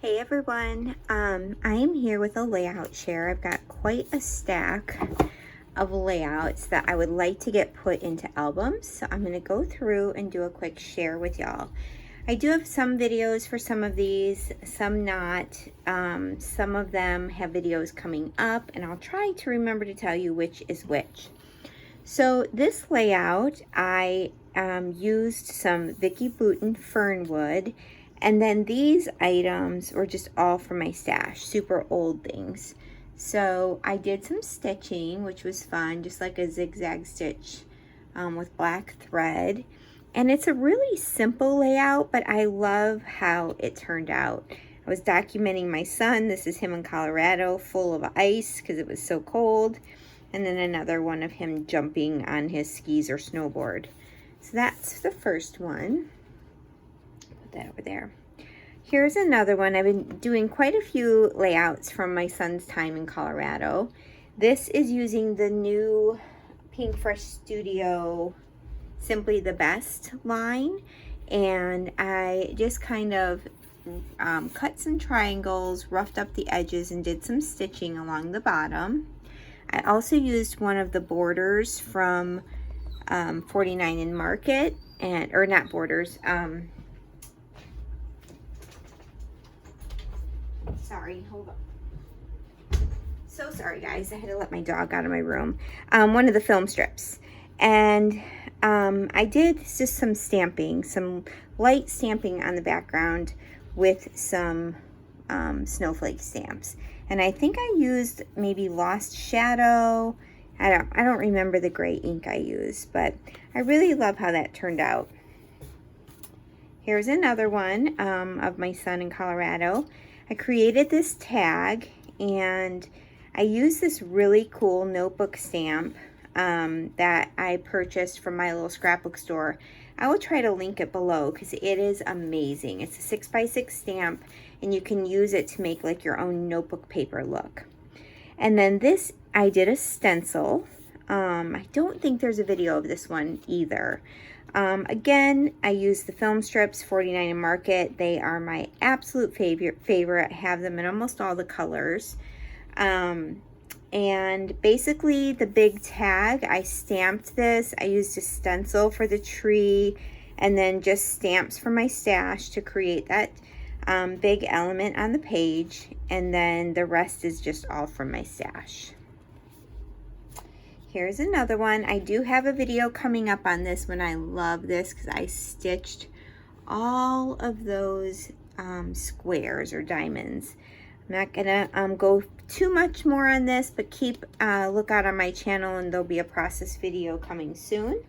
Hey everyone, I am here with a layout share. I've got quite a stack of layouts that I would like to get put into albums. So I'm going to go through and do a quick share with y'all. I do have some videos for some of these, some not. Some of them have videos coming up, and I'll try to remember to tell you which is which. So this layout, I used some Vicky Bouton Fernwood, and then these items were just all from my stash, super old things. So I did some stitching, which was fun, just like a zigzag stitch with black thread. And it's a really simple layout, but I love how it turned out. I was documenting my son. This is him in Colorado, full of ice because it was so cold. And then another one of him jumping on his skis or snowboard. So that's the first one. Put that over there. Here's another one. I've been doing quite a few layouts from my son's time in Colorado. This is using the new Pink Fresh Studio Simply the Best line. And I just kind of cut some triangles, roughed up the edges, and did some stitching along the bottom. I also used one of the borders from 49 in Market, or not borders, sorry, hold on. So sorry guys, I had to let my dog out of my room. One of the film strips. And I did just some stamping, some light stamping on the background with some snowflake stamps. And I think I used maybe Lost Shadow. I don't remember the gray ink I used, but I really love how that turned out. Here's another one of my son in Colorado. I created this tag, and I used this really cool notebook stamp that I purchased from my little scrapbook store. I will try to link it below because it is amazing. It's a 6x6 stamp, and you can use it to make like your own notebook paper look. And then this, I did a stencil. I don't think there's a video of this one either. Again, I used the film strips, 49 in Market. They are my absolute favorite. I have them in almost all the colors. And basically the big tag, I stamped this. I used a stencil for the tree and then just stamps from my stash to create that big element on the page. And then the rest is just all from my stash. Here's another one. I do have a video coming up on this one. I love this because I stitched all of those squares or diamonds. I'm not gonna go too much more on this, but keep a lookout on my channel, and there'll be a process video coming soon.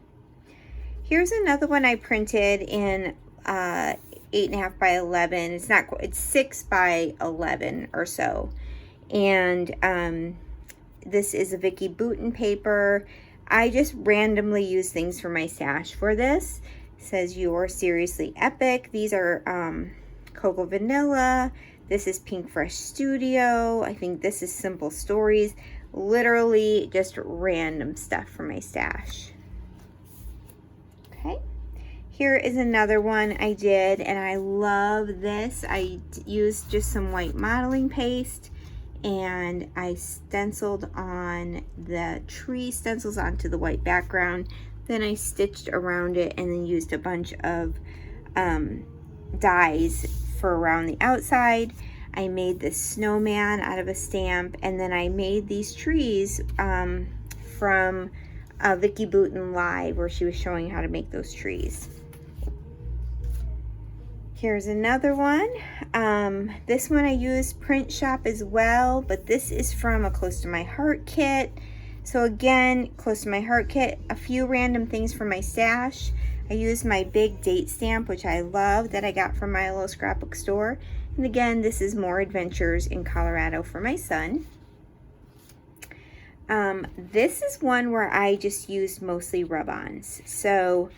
Here's another one I printed in 8.5 by 11. It's 6 by 11 or so, and this is a Vicky Bouton paper. I just randomly use things from my stash for this. It says "You're seriously epic." These are Cocoa Vanilla. This is Pink Fresh Studio. I think this is Simple Stories. Literally just random stuff from my stash. Okay. Here is another one I did, and I love this. I used just some white modeling paste, and I stenciled on the tree stencils onto the white background. Then I stitched around it and then used a bunch of dies for around the outside. I made this snowman out of a stamp, and then I made these trees from Vicky Bouton Live, where she was showing how to make those trees. Here's another one. This one I used Print Shop as well, but this is from a Close to My Heart kit. So again, Close to My Heart kit, a few random things from my stash. I used my big date stamp, which I love, that I got from my little scrapbook store. And again, this is More Adventures in Colorado for my son. This is one where I just used mostly rub-ons. So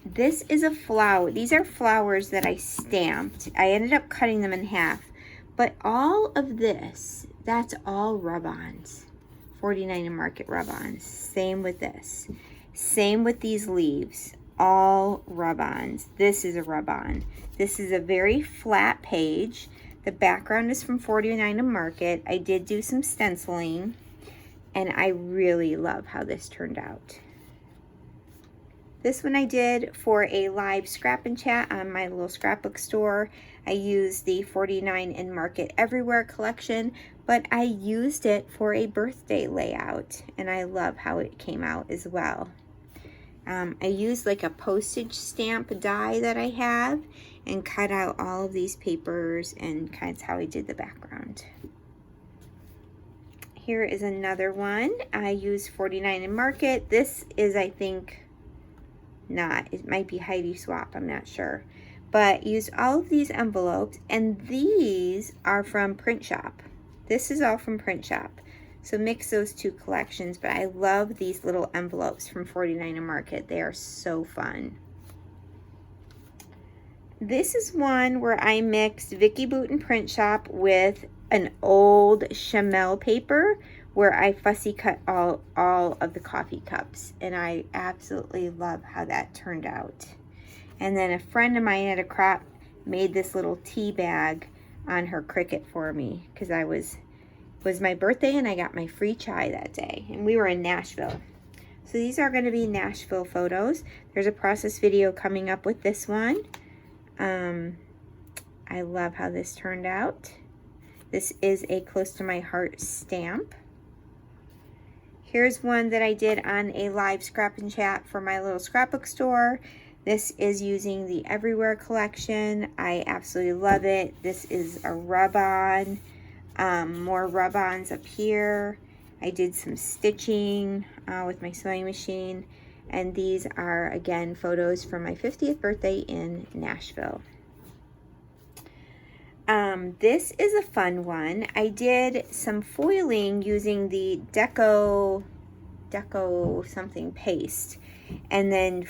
this is a flower. These are flowers that I stamped. I ended up cutting them in half. But all of this, that's all rub-ons. 49 in Market rub-ons. Same with this. Same with these leaves. all rub-ons. This is a rub-on. This is a very flat page. The background is from 49 to Market. I did do some stenciling, and I really love how this turned out. This one I did for a live scrap and chat on my little scrapbook store. I used the 49 in Market Everywhere collection, but I used it for a birthday layout, and I love how it came out as well. I used like a postage stamp die that I have and cut out all of these papers, and that's how I did the background. Here is another one. I used 49 in Market. This is, I think, not, it might be Heidi Swap, I'm not sure, but used all of these envelopes, and these are from Print Shop. This is all from Print Shop, so mix those two collections. But I love these little envelopes from 49 in Market. They are so fun. This is one where I mixed Vicky Boutin Print Shop with an old Chamel paper where I fussy cut all of the coffee cups, and I absolutely love how that turned out. And then a friend of mine at a crop made this little tea bag on her Cricut for me because it was my birthday and I got my free chai that day, and we were in Nashville. So these are going to be Nashville photos. There's a process video coming up with this one. I love how this turned out. This is a close to my heart stamp. Here's one that I did on a live scrap and chat for my little scrapbook store. This is using the Everywhere collection. I absolutely love it. This is a rub-on. More rub-ons up here. I did some stitching with my sewing machine. And these are, again, photos from my 50th birthday in Nashville. This is a fun one. I did some foiling using the Deco something paste, and then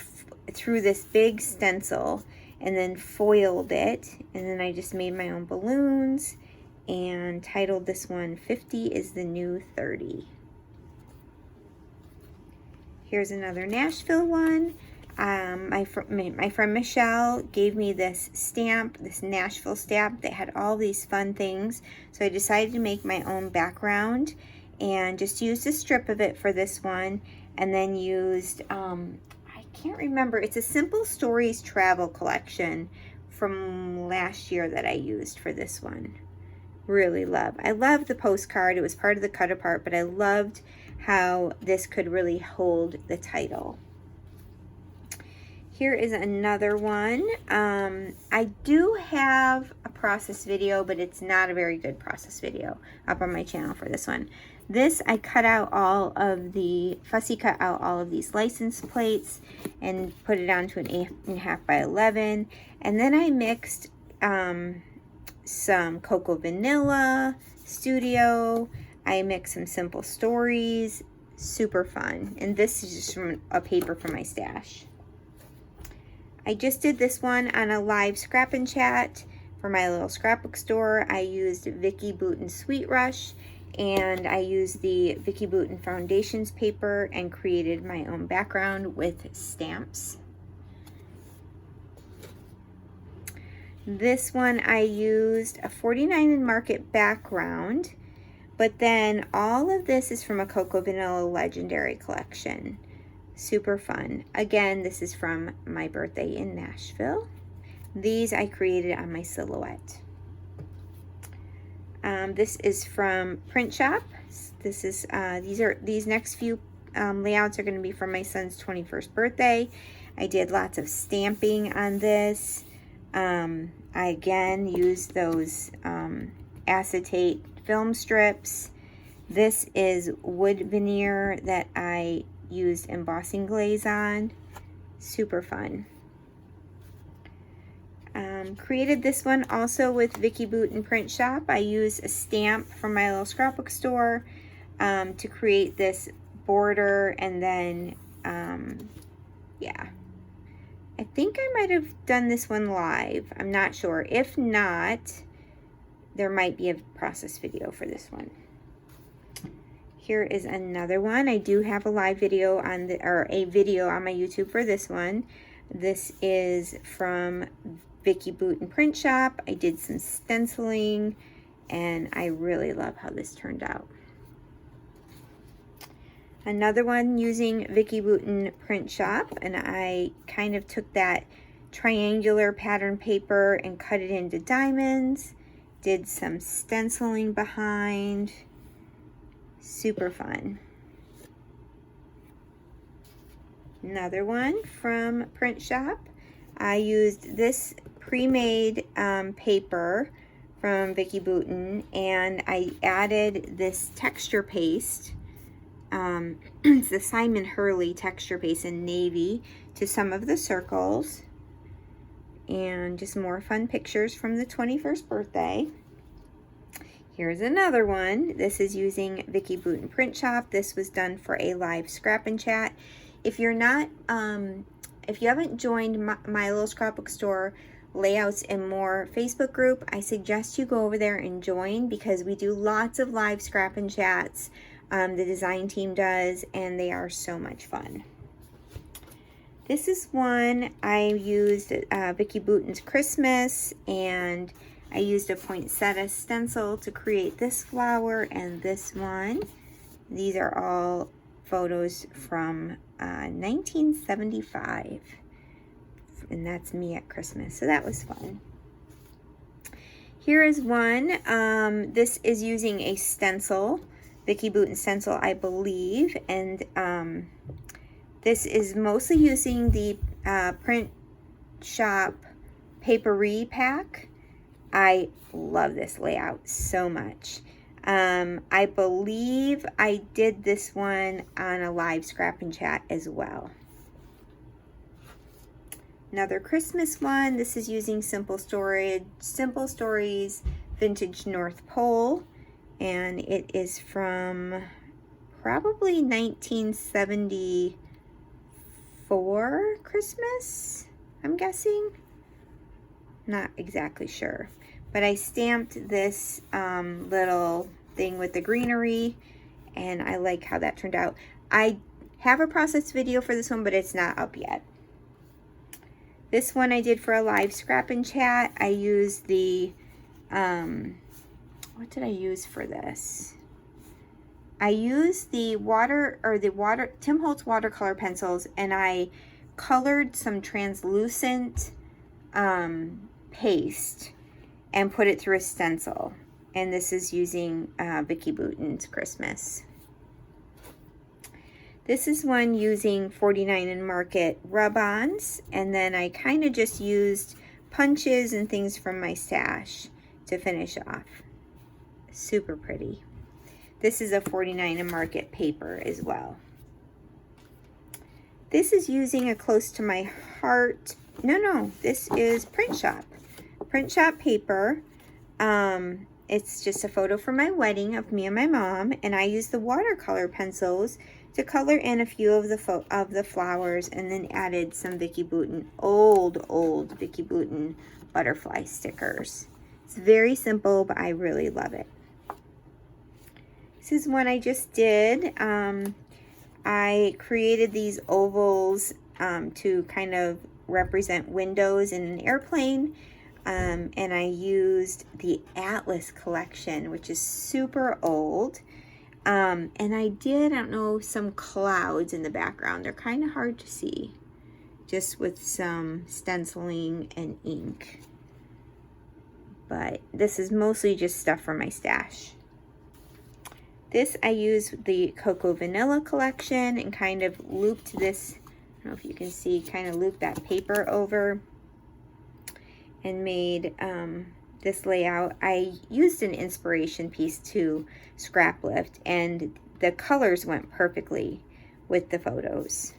threw this big stencil and then foiled it, and then I just made my own balloons and titled this one 50 is the New 30. Here's another Nashville one. My friend Michelle gave me this stamp, this Nashville stamp that had all these fun things. So I decided to make my own background and just used a strip of it for this one. And then used, I can't remember, it's a Simple Stories travel collection from last year that I used for this one. Really love. I love the postcard. It was part of the cut apart, but I loved how this could really hold the title. Here is another one. I do have a process video, but it's not a very good process video up on my channel for this one. This, I cut out fussy cut out all of these license plates and put it onto an 8.5 by 11. And then I mixed some Cocoa Vanilla Studio. I mixed some Simple Stories. Super fun. And this is just from a paper from my stash. I just did this one on a live scrap and chat for my little scrapbook store. I used Vicky Boutin Sweet Rush, and I used the Vicky Boutin Foundations paper and created my own background with stamps. This one I used a 49 in Market background, but then all of this is from a Cocoa Vanilla Legendary collection. Super fun. Again, this is from my birthday in Nashville. These I created on my silhouette. This is from Print Shop. This is these next few layouts are going to be from my son's 21st birthday. I did lots of stamping on this. I again used those acetate film strips. This is wood veneer that I used embossing glaze on. Super fun. Created this one also with Vicky Boutin Print Shop. I used a stamp from my little scrapbook store to create this border, and then yeah, I think I might have done this one live. I'm not sure. If not, there might be a process video for this one. Here is another one. I do have a live video on a video on my YouTube for this one. This is from Vicky Boutin Print Shop. I did some stenciling and I really love how this turned out. Another one using Vicky Boutin Print Shop, and I kind of took that triangular pattern paper and cut it into diamonds, did some stenciling behind. Super fun. Another one from Print Shop. I used this pre-made paper from Vicky Boutin, and I added this texture paste. It's the Simon Hurley texture paste in navy to some of the circles, and just more fun pictures from the 21st birthday. Here's another one. This is using Vicky Boutin Print Shop. This was done for a live scrap and chat. If you're not, if you haven't joined my little scrapbook store layouts and more Facebook group, I suggest you go over there and join, because we do lots of live scrap and chats. The design team does, and they are so much fun. This is one I used Vicky Boutin's Christmas, and I used a poinsettia stencil to create this flower and this one. These are all photos from 1975, and that's me at Christmas, so that was fun. Here is one. This is using a stencil, Vicky Boutin stencil, I believe, and this is mostly using the Print Shop Papery pack. I love this layout so much. I believe I did this one on a live scrap and chat as well. Another Christmas one. This is using Simple Stories Vintage North Pole, and it is from probably 1974 Christmas, I'm guessing. Not exactly sure, but I stamped this little thing with the greenery, and I like how that turned out. I have a process video for this one, but it's not up yet. This one I did for a live scrap and chat. I used the, what did I use for this? I used the Tim Holtz watercolor pencils, and I colored some translucent paste and put it through a stencil. And this is using Vicky Boutin's Christmas. This is one using 49 and Market rub-ons, and then I kind of just used punches and things from my stash to finish off. Super pretty. This is a 49 and Market paper as well. This is using a close to my heart. No, this is Print Shop. Print Shop paper. It's just a photo from my wedding of me and my mom, and I used the watercolor pencils to color in a few of the flowers, and then added some Vicky Boutin, old Vicky Boutin butterfly stickers. It's very simple, but I really love it. This is one I just did. I created these ovals to kind of represent windows in an airplane. And I used the Atlas collection, which is super old. And I don't know, some clouds in the background. They're kind of hard to see, just with some stenciling and ink. But this is mostly just stuff from my stash. This, I used the Cocoa Vanilla collection and kind of looped this, I don't know if you can see, kind of looped that paper over and made this layout. I used an inspiration piece to scrap lift, and the colors went perfectly with the photos.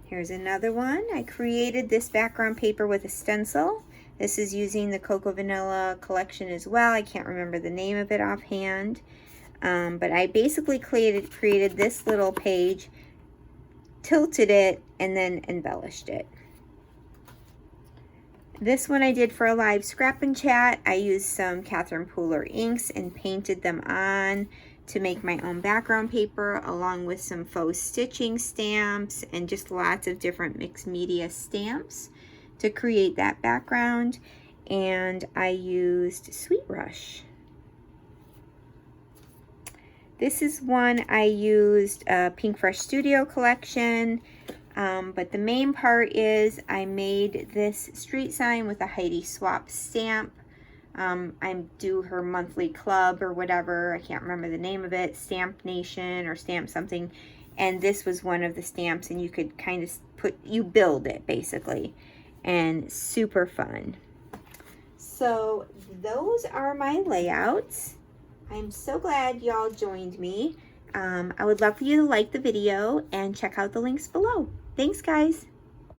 Here's another one. I created this background paper with a stencil. This is using the Cocoa Vanilla collection as well. I can't remember the name of it offhand, but I basically created this little page, tilted it, and then embellished it. This one I did for a live scrap and chat. I used some Catherine Pooler inks and painted them on to make my own background paper, along with some faux stitching stamps and just lots of different mixed media stamps to create that background. And I used Sweet Rush. This is one I used a Pink Fresh Studio collection, but the main part is I made this street sign with a Heidi Swap stamp. I do her monthly club or whatever, I can't remember the name of it, Stamp Nation or Stamp something, and this was one of the stamps, and you could kind of you build it basically, and super fun. So those are my layouts. I'm so glad y'all joined me. I would love for you to like the video and check out the links below. Thanks, guys.